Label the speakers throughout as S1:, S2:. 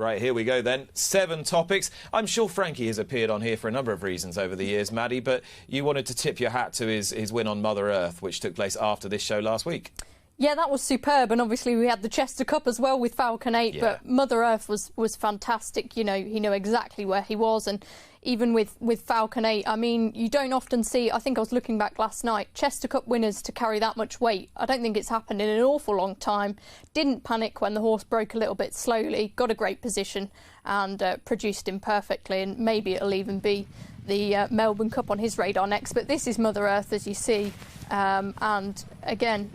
S1: Right, here we go then. 7 topics. I'm sure Frankie has appeared on here for a number of reasons over the years, Maddy, but you wanted to tip your hat to his win on Mother Earth, which took place after this show last week.
S2: Yeah, that was superb, and obviously we had the Chester Cup as well with Falcon 8, but Mother Earth was fantastic. You know, he knew exactly where he was, and even with Falcon 8, I mean, you don't often see, I think I was looking back last night, Chester Cup winners to carry that much weight. I don't think it's happened in an awful long time. Didn't panic when the horse broke a little bit slowly, got a great position and produced him perfectly, and maybe it'll even be the Melbourne Cup on his radar next. But this is Mother Earth, as you see, and again,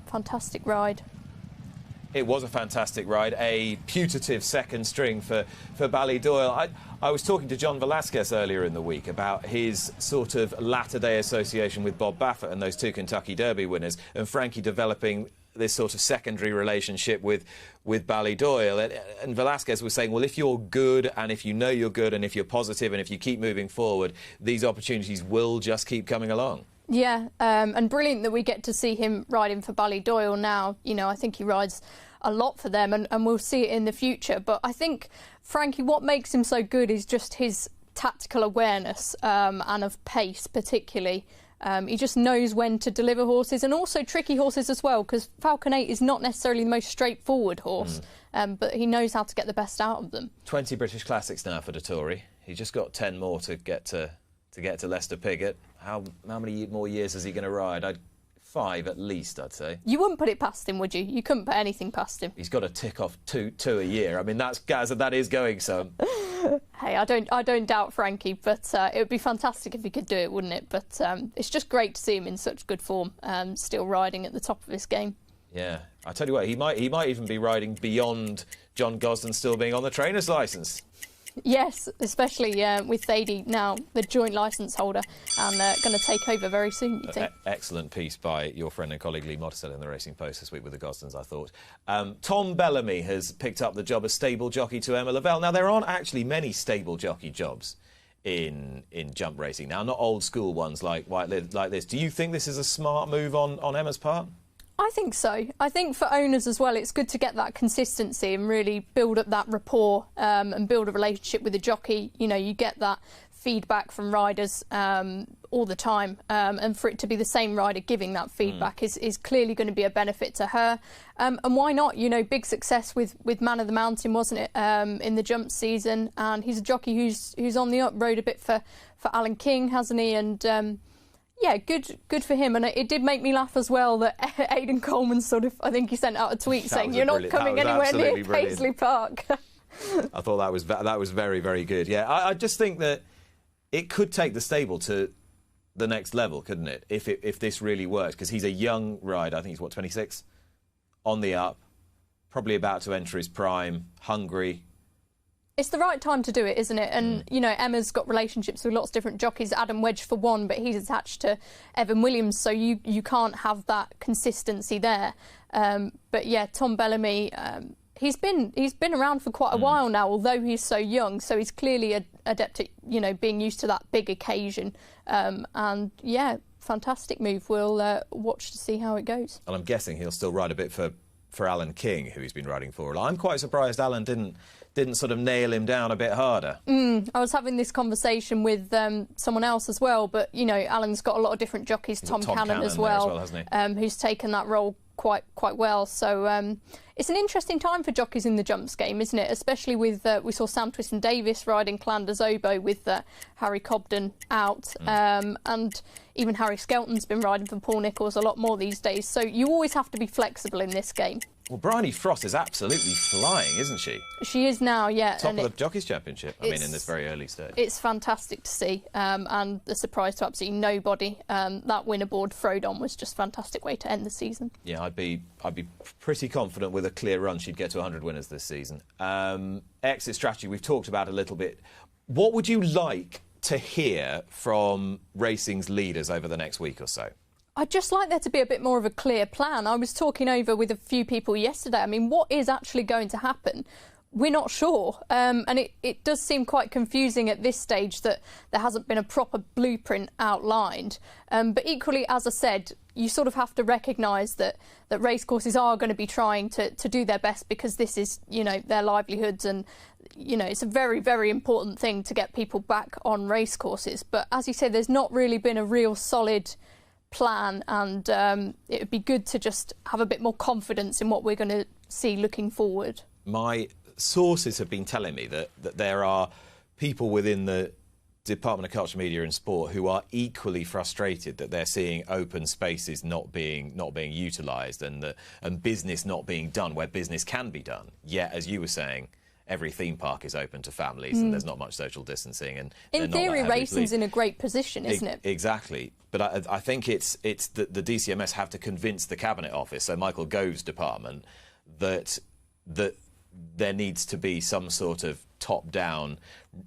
S2: fantastic ride.
S1: It was a fantastic ride, a putative second string for Ballydoyle. I was talking to John Velasquez earlier in the week about his sort of latter-day association with Bob Baffert and those 2 Kentucky Derby winners, and Frankie developing this sort of secondary relationship with Ballydoyle. And Velasquez was saying, well, if you're good and if you know you're good and if you're positive and if you keep moving forward, these opportunities will just keep coming along. Yeah,
S2: and brilliant that we get to see him riding for Ballydoyle now. You know, I think he rides a lot for them, and we'll see it in the future. But I think, Frankie, what makes him so good is just his tactical awareness and of pace particularly. He just knows when to deliver horses, and also tricky horses as well, because Falcon 8 is not necessarily the most straightforward horse, but he knows how to get the best out of them.
S1: 20 British Classics now for Dettori. He's just got 10 more to get to Leicester Piggott. How many more years is he going to ride? 5 at least, I'd say.
S2: You wouldn't put it past him, would you? You couldn't put anything past him.
S1: He's got to tick off two a year. I mean, that is going some.
S2: Hey, I don't doubt Frankie, but it would be fantastic if he could do it, wouldn't it? But it's just great to see him in such good form, still riding at the top of his game.
S1: Yeah, I tell you what, he might even be riding beyond John Gosden still being on the trainer's licence.
S2: Yes, especially with Thady now the joint licence holder and going to take over very soon, you think?
S1: Excellent piece by your friend and colleague Lee Mottisell in the Racing Post this week with the Gosdens, I thought. Tom Bellamy has picked up the job as stable jockey to Emma Lavelle. Now, there aren't actually many stable jockey jobs in jump racing now, not old school ones like this. Do you think this is a smart move on Emma's part?
S2: I think so. I think for owners as well, it's good to get that consistency and really build up that rapport and build a relationship with the jockey. You know, you get that feedback from riders all the time, and for it to be the same rider giving that feedback is clearly going to be a benefit to her. And why not? You know, big success with Man of the Mountain, wasn't it, in the jump season? And he's a jockey who's on the up, rode a bit for Alan King, hasn't he? And yeah, good for him. And it did make me laugh as well that Aidan Coleman I think he sent out a tweet saying, you're not coming anywhere near Paisley Park.
S1: I thought that was very, very good. Yeah, I just think that it could take the stable to the next level, couldn't it? If this really works, because he's a young rider. I think he's, 26? On the up, probably about to enter his prime, hungry.
S2: It's the right time to do it, isn't it? And, you know, Emma's got relationships with lots of different jockeys. Adam Wedge, for one, but he's attached to Evan Williams, so you can't have that consistency there. But, yeah, Tom Bellamy, he's been around for quite a while now, although he's so young, so he's clearly adept at, you know, being used to that big occasion. And, yeah, fantastic move. We'll watch to see how it goes.
S1: And I'm guessing he'll still ride a bit for Alan King, who he's been riding for. I'm quite surprised Alan didn't sort of nail him down a bit harder.
S2: I was having this conversation with someone else as well, but, you know, Alan's got a lot of different jockeys, Tom Cannon as well,
S1: hasn't he?
S2: Who's taken that role quite well. So it's an interesting time for jockeys in the jumps game, isn't it? Especially with, we saw Sam Twiston-Davis riding Clanders Oboe with Harry Cobden out, and even Harry Skelton's been riding for Paul Nicholls a lot more these days. So you always have to be flexible in this game.
S1: Well, Bryony Frost is absolutely flying, isn't she?
S2: She is now, yeah.
S1: Top of the Jockeys' Championship, I mean, in this very early stage.
S2: It's fantastic to see, and a surprise to absolutely nobody. That winner board throwed-on was just a fantastic way to end the season. Yeah,
S1: I'd be pretty confident with a clear run she'd get to 100 winners this season. Exit strategy, we've talked about a little bit. What would you like to hear from racing's leaders over the next week or so?
S2: I'd just like there to be a bit more of a clear plan. I was talking over with a few people yesterday. I mean, what is actually going to happen? We're not sure. And it does seem quite confusing at this stage that there hasn't been a proper blueprint outlined. But equally, as I said, you sort of have to recognise that racecourses are going to be trying to do their best, because this is, you know, their livelihoods, and, you know, it's a very, very important thing to get people back on racecourses. But as you say, there's not really been a real solid plan, and it would be good to just have a bit more confidence in what we're going to see looking forward. My
S1: sources have been telling me that there are people within the Department of Culture, Media and Sport who are equally frustrated that they're seeing open spaces not being utilised, and business not being done where business can be done. Yet, as you were saying, every theme park is open to families, and there's not much social distancing. And
S2: in theory, racing's in a great position, isn't it?
S1: Exactly. But I think it's the DCMS have to convince the Cabinet Office, so Michael Gove's department, that there needs to be some sort of top-down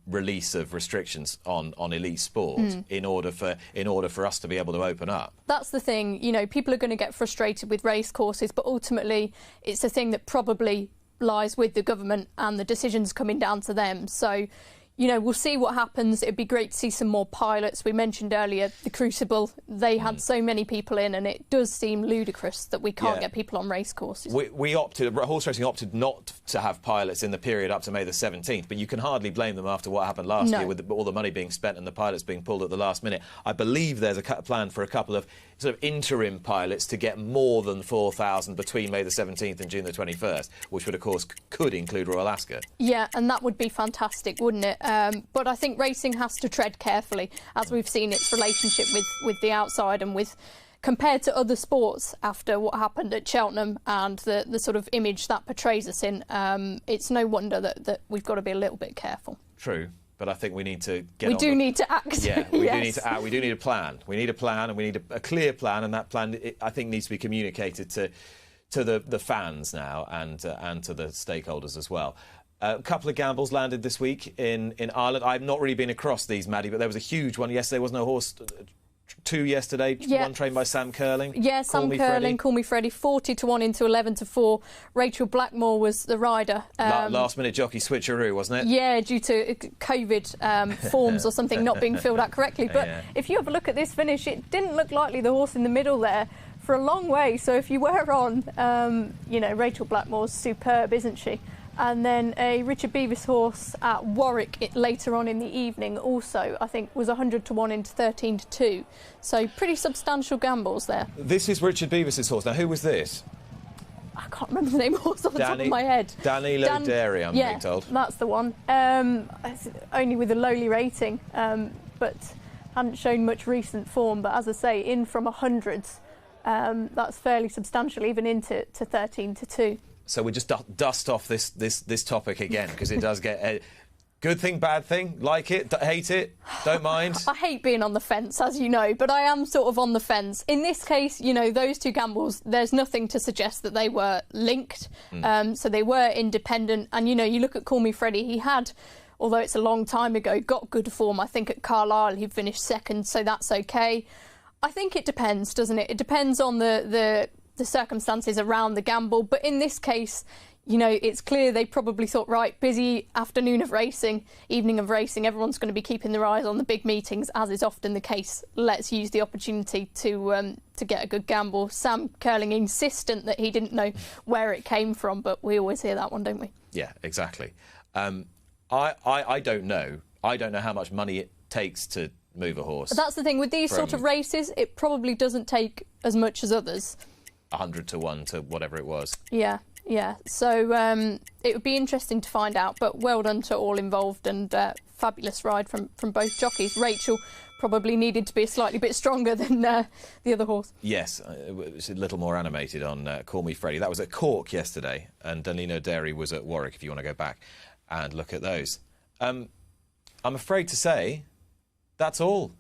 S1: release of restrictions on elite sport in order for us to be able to open up. That's
S2: the thing. You know, people are going to get frustrated with racecourses, but ultimately it's a thing that probably lies with the government, and the decisions coming down to them. So, you know, we'll see what happens. It'd be great to see some more pilots. We mentioned earlier the Crucible. They had so many people in, and it does seem ludicrous that we can't get people on racecourses.
S1: Horse racing opted not to have pilots in the period up to May the 17th, but you can hardly blame them after what happened last year with all the money being spent and the pilots being pulled at the last minute. I believe there's a plan for a couple of sort of interim pilots to get more than 4,000 between May the 17th and June the 21st, which would, of course, could include Royal Ascot.
S2: Yeah, and that would be fantastic, wouldn't it? But I think racing has to tread carefully, as we've seen its relationship with the outside, and with compared to other sports after what happened at Cheltenham and the sort of image that portrays us in. It's no wonder that we've got to be a little bit careful.
S1: True. But I think we need to get
S2: We do need to act.
S1: Yeah, we do need to act. We do need a plan. We need a plan, and we need a clear plan, and that plan, I think, needs to be communicated to the fans now, and to the stakeholders as well. A couple of gambles landed this week in Ireland. I've not really been across these, Maddie, but there was a huge one yesterday. There was no horse. 2 yesterday, one trained by Sam Curling.
S2: Yeah, Sam Curling, Call Me Freddie, 40-1 into 11-4. Rachel Blackmore was the rider.
S1: Last minute jockey switcheroo, wasn't it?
S2: Yeah, due to COVID forms or something not being filled out correctly. But if you have a look at this finish, it didn't look likely the horse in the middle there for a long way. So if you were on, you know, Rachel Blackmore's superb, isn't she? And then a Richard Beavis horse at Warwick later on in the evening also, I think, was 100-1 into 13-2. So pretty substantial gambles there.
S1: This is Richard Beavis's horse. Now, who was this?
S2: I can't remember the name of the horse off the top of my head.
S1: Danilo Dairy, I'm being told.
S2: That's the one. Only with a lowly rating, but hadn't shown much recent form. But as I say, in from 100s, that's fairly substantial, even into 13-2.
S1: So we just dust off this topic again, because it does get a good thing, bad thing, like it, hate it, don't mind.
S2: I hate being on the fence, as you know, but I am sort of on the fence. In this case, you know, those two gambles, there's nothing to suggest that they were linked. So they were independent. And, you know, you look at Call Me Freddie, he had, although it's a long time ago, got good form. I think at Carlisle he finished second, so that's OK. I think it depends, doesn't it? It depends on the circumstances around the gamble, but in this case, you know, it's clear they probably thought, right, busy afternoon of racing, evening of racing, everyone's going to be keeping their eyes on the big meetings, as is often the case. Let's use the opportunity to get a good gamble. Sam Curling insistent that he didn't know where it came from, but we always hear that one, don't we?
S1: Yeah, exactly. I don't know. I don't know how much money it takes to move a horse.
S2: That's the thing with these sort of races. It probably doesn't take as much as others.
S1: 100-1 to whatever it was.
S2: Yeah. So it would be interesting to find out, but well done to all involved, and fabulous ride from both jockeys. Rachel probably needed to be a slightly bit stronger than the other horse. Yes,
S1: it was a little more animated on Call Me Freddie. That was at Cork yesterday, and Danilo Dairy was at Warwick, if you want to go back and look at those. I'm afraid to say that's all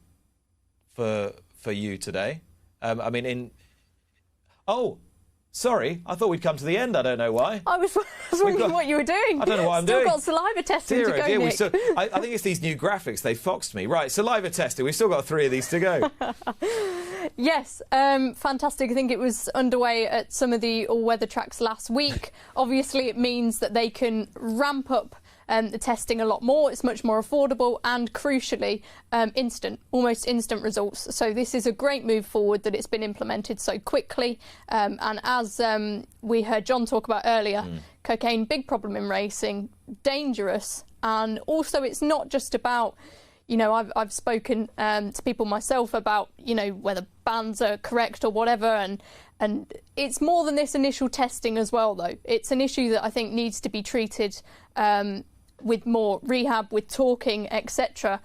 S1: for you today. I mean, Oh, sorry. I thought we'd come to the end. I don't know why.
S2: I was wondering what you were doing.
S1: I don't know what I'm doing.
S2: Still got saliva testing to go, Nick.
S1: I think it's these new graphics. They foxed me. Right, saliva testing. We've still got 3 of these to go.
S2: Yes, fantastic. I think it was underway at some of the all-weather tracks last week. Obviously, it means that they can ramp up the testing a lot more. It's much more affordable and, crucially, almost instant results. So this is a great move forward that it's been implemented so quickly. And as we heard John talk about earlier, cocaine, big problem in racing, dangerous. And also it's not just about, you know, I've spoken to people myself about, you know, whether bans are correct or whatever, and it's more than this initial testing as well, though. It's an issue that I think needs to be treated with more rehab, with talking, etc.,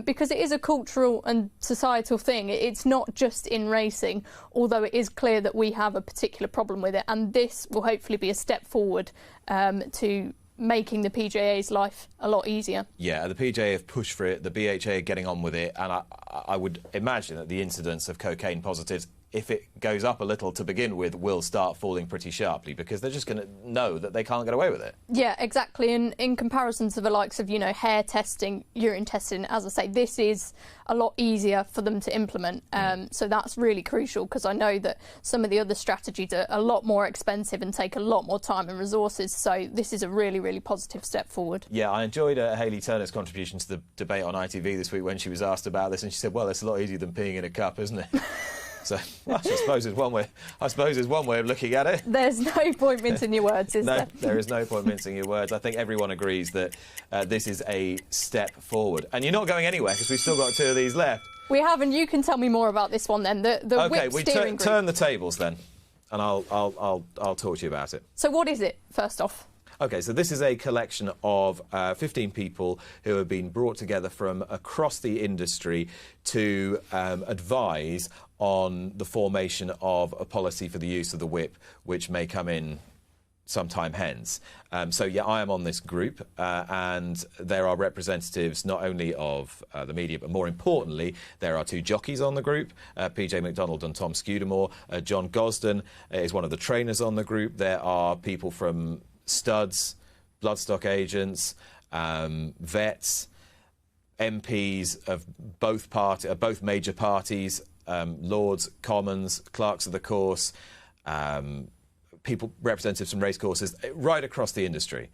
S2: because it is a cultural and societal thing. It's not just in racing, although it is clear that we have a particular problem with it, and this will hopefully be a step forward to making the PJA's life a lot easier.
S1: Yeah, the PJA have pushed for it, the BHA are getting on with it, and I would imagine that the incidence of cocaine positives, if it goes up a little to begin with, will start falling pretty sharply, because they're just going to know that they can't get away with it.
S2: Yeah, exactly. And in comparison to the likes of, you know, hair testing, urine testing, as I say, this is a lot easier for them to implement. So that's really crucial, because I know that some of the other strategies are a lot more expensive and take a lot more time and resources. So this is a really, really positive step forward.
S1: Yeah, I enjoyed Hayley Turner's contribution to the debate on ITV this week when she was asked about this, and she said, well, it's a lot easier than peeing in a cup, isn't it? So well, I suppose there's one way of looking at it.
S2: There's no point mincing your words, is there?
S1: No, there is no point mincing your words. I think everyone agrees that this is a step forward. And you're not going anywhere, because we've still got 2 of these left.
S2: We have, and you can tell me more about this one then. The
S1: OK,
S2: whip steering group.
S1: Turn the tables then, and I'll talk to you about it.
S2: So what is it, first off?
S1: OK, so this is a collection of 15 people who have been brought together from across the industry to advise on the formation of a policy for the use of the whip, which may come in sometime hence. So, yeah, I am on this group, and there are representatives not only of the media, but more importantly, there are 2 jockeys on the group, PJ McDonald and Tom Scudamore. John Gosden is one of the trainers on the group. There are people from studs, bloodstock agents, vets, MPs of both major parties, Lords, Commons, clerks of the course, representatives from racecourses, right across the industry.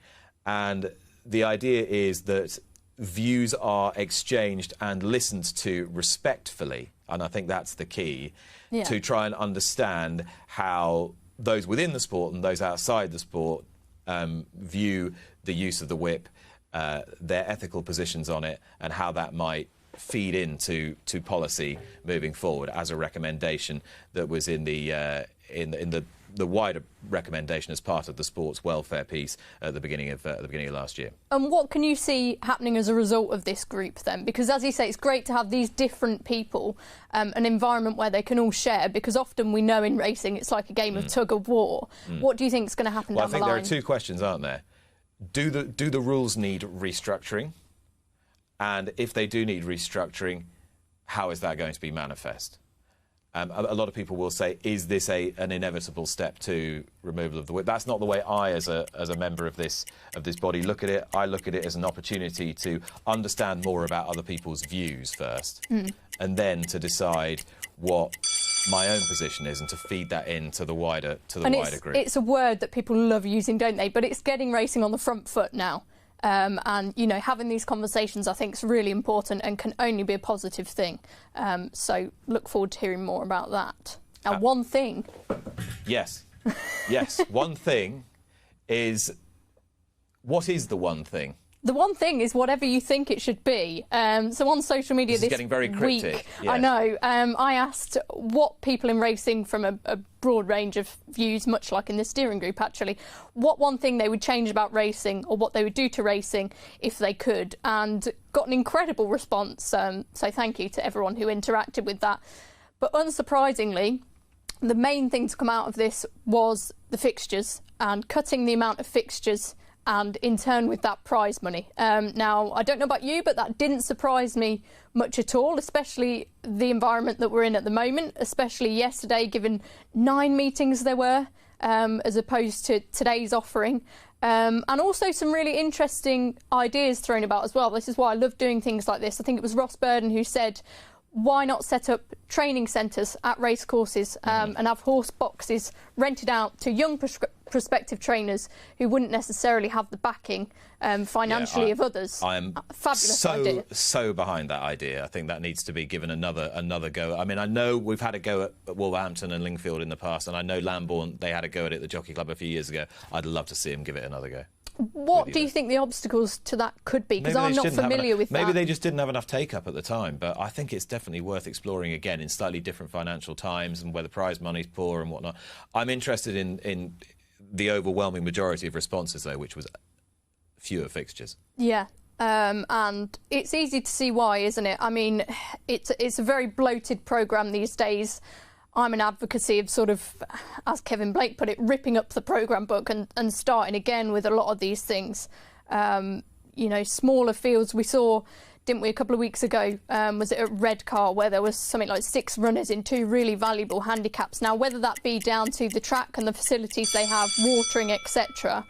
S1: And the idea is that views are exchanged and listened to respectfully, and I think that's the key, to try and understand how those within the sport and those outside the sport view the use of the whip, their ethical positions on it, and how that might feed into policy moving forward as a recommendation that was in the wider recommendation as part of the sports welfare piece at the beginning of last year.
S2: And what can you see happening as a result of this group then? Because, as you say, it's great to have these different people, an environment where they can all share, because often we know in racing it's like a game of tug of war. What do you think is going to happen down the line?
S1: I think there are 2 questions, aren't there? Do the rules need restructuring? And if they do need restructuring, how is that going to be manifest? A lot of people will say, is this an inevitable step to removal of the whip? That's not the way I, as a member of this body, look at it. I look at it as an opportunity to understand more about other people's views first, and then to decide what my own position is, and to feed that into the wider group. It's a
S2: word that people love using, don't they? But it's getting racing on the front foot now. And, you know, having these conversations, I think, is really important and can only be a positive thing. So look forward to hearing more about that. Now, one thing.
S1: Yes. Yes. One thing is... What is the one thing?
S2: The one thing is whatever you think it should be. So on social media this
S1: getting very cryptic.
S2: Week,
S1: yes.
S2: I know, I asked what people in racing from a broad range of views, much like in the steering group actually, what one thing they would change about racing or what they would do to racing if they could, and got an incredible response. So thank you to everyone who interacted with that. But unsurprisingly, the main thing to come out of this was the fixtures and cutting the amount of fixtures, and in turn with that prize money. Now, I don't know about you, but that didn't surprise me much at all, especially the environment that we're in at the moment, especially yesterday, given 9 meetings there were, as opposed to today's offering. And also some really interesting ideas thrown about as well. This is why I love doing things like this. I think it was Ross Burden who said, why not set up training centres at racecourses and have horse boxes rented out to young prospective trainers who wouldn't necessarily have the backing financially of others.
S1: I'm
S2: Fabulous idea.
S1: so behind that idea. I think that needs to be given another go. I mean, I know we've had a go at Wolverhampton and Lingfield in the past, and I know Lambourne, they had a go at it at the Jockey Club a few years ago. I'd love to see them give it another go.
S2: What do you think the obstacles to that could be? Because I'm not familiar with that.
S1: Maybe they just didn't have enough take-up at the time, but I think it's definitely worth exploring again in slightly different financial times and where the prize money's poor and whatnot. I'm interested in the overwhelming majority of responses, though, which was fewer fixtures. Yeah.
S2: And it's easy to see why, isn't it? I mean, it's a very bloated programme these days. I'm an advocacy of sort of, as Kevin Blake put it, ripping up the programme book and starting again with a lot of these things. You know, smaller fields. We saw, didn't we, a couple of weeks ago, was it at Redcar, where there was something like 6 runners in 2 really valuable handicaps. Now, whether that be down to the track and the facilities they have, watering, etc.,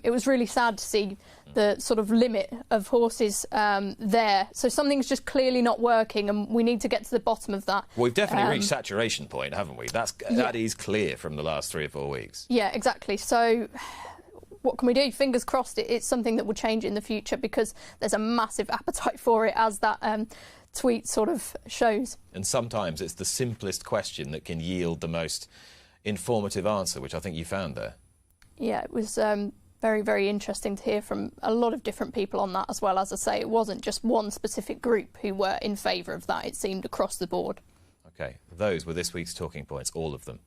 S2: it was really sad to see the sort of limit of horses there. So something's just clearly not working, and we need to get to the bottom of that.
S1: Well, we've definitely reached saturation point, haven't we? That is clear from the last 3 or 4 weeks.
S2: Yeah, exactly. So what can we do? Fingers crossed it's something that will change in the future, because there's a massive appetite for it, as that tweet sort of shows.
S1: And sometimes it's the simplest question that can yield the most informative answer, which I think you found there.
S2: Yeah, it was very, very interesting to hear from a lot of different people on that as well. As I say, it wasn't just one specific group who were in favour of that. It seemed across the board.
S1: OK, those were this week's talking points, all of them.